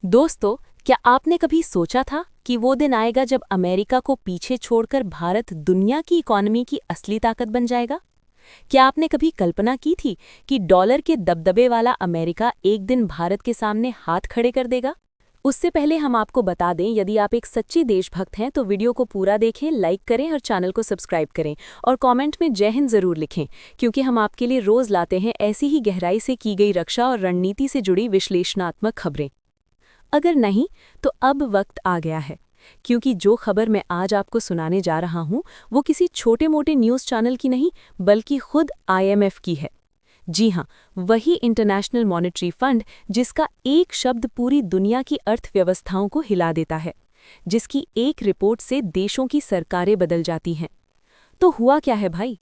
दोस्तों, क्या आपने कभी सोचा था कि वो दिन आएगा जब अमेरिका को पीछे छोड़कर भारत दुनिया की इकोनॉमी की असली ताकत बन जाएगा? क्या आपने कभी कल्पना की थी कि डॉलर के दबदबे वाला अमेरिका एक दिन भारत के सामने हाथ खड़े कर देगा? उससे पहले हम आपको बता दें, यदि आप एक सच्चे देशभक्त हैं तो वीडियो को पूरा देखें, लाइक करें और चैनल को सब्सक्राइब करें और कमेंट में जय हिंद जरूर लिखें, क्योंकि हम आपके लिए रोज लाते हैं ऐसी ही गहराई से की गई रक्षा और रणनीति से जुड़ी विश्लेषणात्मक खबरें। अगर नहीं, तो अब वक्त आ गया है, क्योंकि जो खबर मैं आज आपको सुनाने जा रहा हूं वो किसी छोटे मोटे न्यूज़ चैनल की नहीं, बल्कि खुद IMF की है। जी हां, वही इंटरनेशनल मॉनेटरी फंड जिसका एक शब्द पूरी दुनिया की अर्थव्यवस्थाओं को हिला देता है, जिसकी एक रिपोर्ट से देशों की सरकारें बदल जाती हैं। तो हुआ क्या है भाई?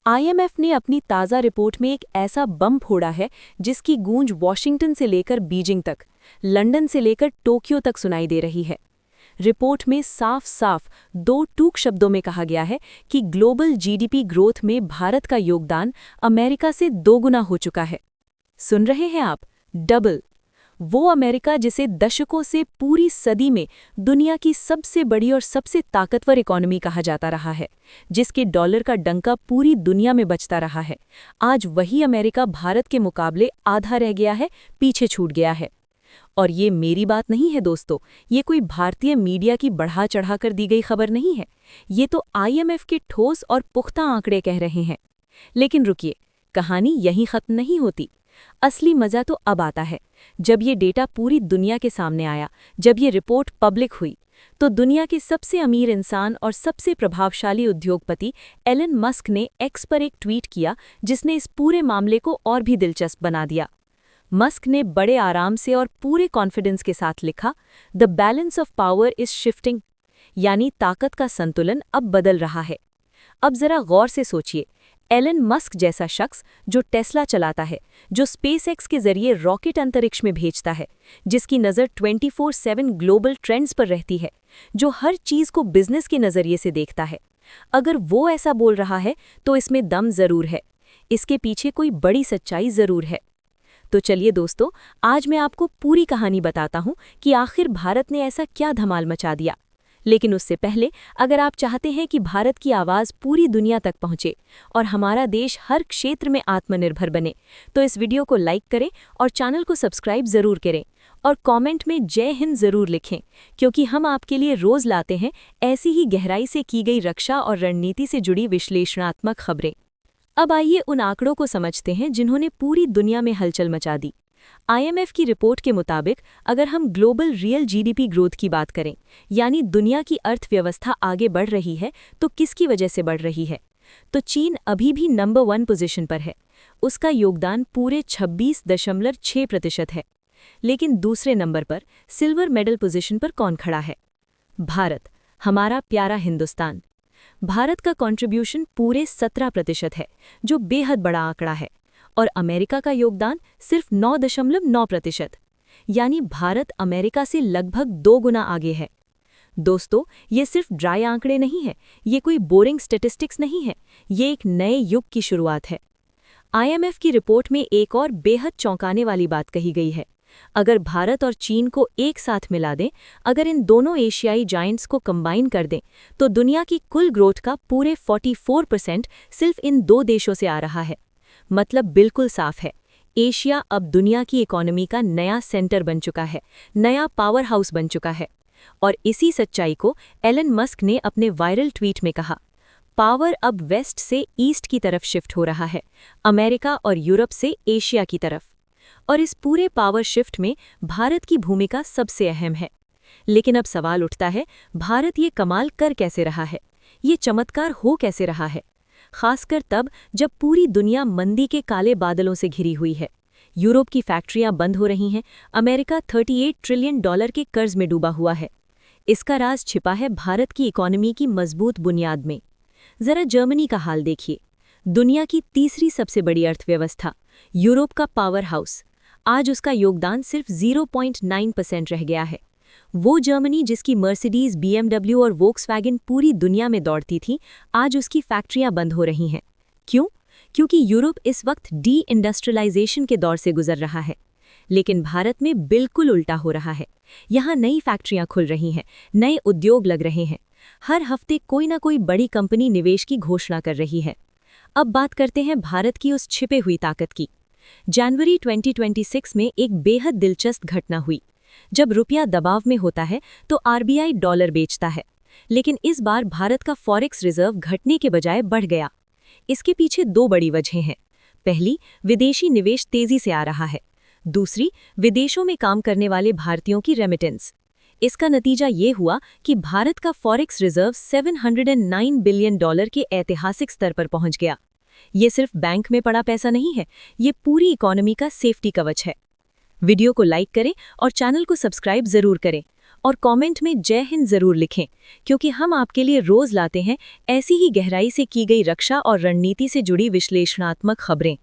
IMF ने अपनी ताज़ा रिपोर्ट में एक ऐसा बम फोड़ा है जिसकी गूंज वॉशिंगटन से लेकर बीजिंग तक, लंदन से लेकर टोक्यो तक सुनाई दे रही है। रिपोर्ट में साफ साफ दो टूक शब्दों में कहा गया है कि ग्लोबल GDP ग्रोथ में भारत का योगदान अमेरिका से दोगुना हो चुका है। सुन रहे हैं आप? डबल। वो अमेरिका जिसे दशकों से पूरी सदी में दुनिया की सबसे बड़ी और सबसे ताकतवर इकोनॉमी कहा जाता रहा है, जिसके डॉलर का डंका पूरी दुनिया में बजता रहा है, आज वही अमेरिका भारत के मुकाबले आधा रह गया है, पीछे छूट गया है। और ये मेरी बात नहीं है दोस्तों, ये कोई भारतीय मीडिया की बढ़ा चढ़ाकर दी गई खबर नहीं है। ये तो IMF के ठोस और पुख्ता आंकड़े कह रहे हैं। लेकिन रुकिए, कहानी यहीं खत्म नहीं होती। असली मजा तो अब आता है, जब ये डेटा पूरी दुनिया के सामने आया, जब ये रिपोर्ट पब्लिक हुई, तो दुनिया के सबसे अमीर इंसान और सबसे प्रभावशाली उद्योगपति एलन मस्क ने एक्स पर एक ट्वीट किया, जिसने इस पूरे मामले को और भी दिलचस्प बना दिया। मस्क ने बड़े आराम से और पूरे कॉन्फिडेंस के साथ लिखा, the balance of power is shifting, यानी ताकत का संतुलन अब बदल रहा है। अब जरा गौर से सोचिए, एलन मस्क जैसा शख्स जो टेस्ला चलाता है, जो स्पेसएक्स के जरिए रॉकेट अंतरिक्ष में भेजता है, जिसकी नज़र 24/7 ग्लोबल ट्रेंड्स पर रहती है, जो हर चीज़ को बिजनेस के नज़रिए से देखता है, अगर वो ऐसा बोल रहा है तो इसमें दम ज़रूर है, इसके पीछे कोई बड़ी सच्चाई ज़रूर है। तो चलिए दोस्तों, आज मैं आपको पूरी कहानी बताता हूँ कि आखिर भारत ने ऐसा क्या धमाल मचा दिया। लेकिन उससे पहले, अगर आप चाहते हैं कि भारत की आवाज़ पूरी दुनिया तक पहुंचे और हमारा देश हर क्षेत्र में आत्मनिर्भर बने, तो इस वीडियो को लाइक करें और चैनल को सब्सक्राइब ज़रूर करें और कमेंट में जय हिंद ज़रूर लिखें, क्योंकि हम आपके लिए रोज़ लाते हैं ऐसी ही गहराई से की गई रक्षा और रणनीति से जुड़ी विश्लेषणात्मक खबरें। अब आइए उन आंकड़ों को समझते हैं जिन्होंने पूरी दुनिया में हलचल मचा दी। IMF की रिपोर्ट के मुताबिक अगर हम ग्लोबल रियल GDP ग्रोथ की बात करें, यानी दुनिया की अर्थव्यवस्था आगे बढ़ रही है, तो किसकी वजह से बढ़ रही है? तो चीन अभी भी नंबर 1 पोजीशन पर है। उसका योगदान पूरे 26.6% है। लेकिन दूसरे नंबर पर सिल्वर मेडल पोजीशन पर कौन खड़ा है? भारत, हमारा प्यारा हिंदुस्तान। भारत का कंट्रीब्यूशन पूरे 17% है, जो बेहद बड़ा आंकड़ा है, और अमेरिका का योगदान सिर्फ 9.9%, यानी भारत अमेरिका से लगभग 2 गुना आगे है। दोस्तों, ये सिर्फ ड्राई आंकड़े नहीं है, ये कोई बोरिंग स्टैटिस्टिक्स नहीं है, ये एक नए युग की शुरुआत है। IMF की रिपोर्ट में एक और बेहद चौंकाने वाली बात कही गई है। अगर भारत और चीन को एक साथ मिला दें, अगर इन दोनों एशियाई जायंट्स को कंबाइन कर दें, तो दुनिया की कुल ग्रोथ का पूरे 44% सिर्फ इन दो देशों से आ रहा है। मतलब बिल्कुल साफ है, एशिया अब दुनिया की इकोनॉमी का नया सेंटर बन चुका है, नया पावर हाउस बन चुका है। और इसी सच्चाई को एलन मस्क ने अपने वायरल ट्वीट में कहा, पावर अब वेस्ट से ईस्ट की तरफ शिफ्ट हो रहा है, अमेरिका और यूरोप से एशिया की तरफ। और इस पूरे पावर शिफ्ट में भारत की भूमिका सबसे अहम है। लेकिन अब सवाल उठता है, भारत ये कमाल कर कैसे रहा है? ये चमत्कार हो कैसे रहा है? खासकर तब जब पूरी दुनिया मंदी के काले बादलों से घिरी हुई है। यूरोप की फैक्ट्रियां बंद हो रही हैं, अमेरिका $38 ट्रिलियन के कर्ज में डूबा हुआ है। इसका राज छिपा है भारत की इकोनॉमी की मजबूत बुनियाद में। जरा जर्मनी का हाल देखिए, दुनिया की तीसरी सबसे बड़ी अर्थव्यवस्था, यूरोप का पावर हाउस, आज उसका योगदान सिर्फ 0.9% रह गया है। वो जर्मनी जिसकी मर्सिडीज, BMW और वोक्सवैगन पूरी दुनिया में दौड़ती थी, आज उसकी फैक्ट्रियां बंद हो रही हैं। क्यों? क्योंकि यूरोप इस वक्त डी इंडस्ट्रियलाइजेशन के दौर से गुजर रहा है। लेकिन भारत में बिल्कुल उल्टा हो रहा है। यहाँ नई फैक्ट्रियां खुल रही हैं, नए उद्योग लग रहे हैं। हर हफ्ते कोई ना कोई बड़ी कंपनी निवेश की घोषणा कर रही है। अब बात करते हैं भारत की उस छिपे हुई ताकत की। जनवरी 2026 में एक बेहद दिलचस्प घटना हुई। जब रुपया दबाव में होता है तो आरबीआई डॉलर बेचता है, लेकिन इस बार भारत का फॉरेक्स रिजर्व घटने के बजाय बढ़ गया। इसके पीछे दो बड़ी वजहें हैं। पहली, विदेशी निवेश तेजी से आ रहा है। दूसरी, विदेशों में काम करने वाले भारतीयों की रेमिटेंस। इसका नतीजा ये हुआ कि भारत का फॉरेक्स रिजर्व $709 बिलियन के ऐतिहासिक स्तर पर पहुंच गया। ये सिर्फ बैंक में पड़ा पैसा नहीं है, ये पूरी इकोनॉमी का सेफ्टी कवच है। वीडियो को लाइक करें और चैनल को सब्सक्राइब जरूर करें और कमेंट में जय हिंद जरूर लिखें, क्योंकि हम आपके लिए रोज लाते हैं ऐसी ही गहराई से की गई रक्षा और रणनीति से जुड़ी विश्लेषणात्मक खबरें।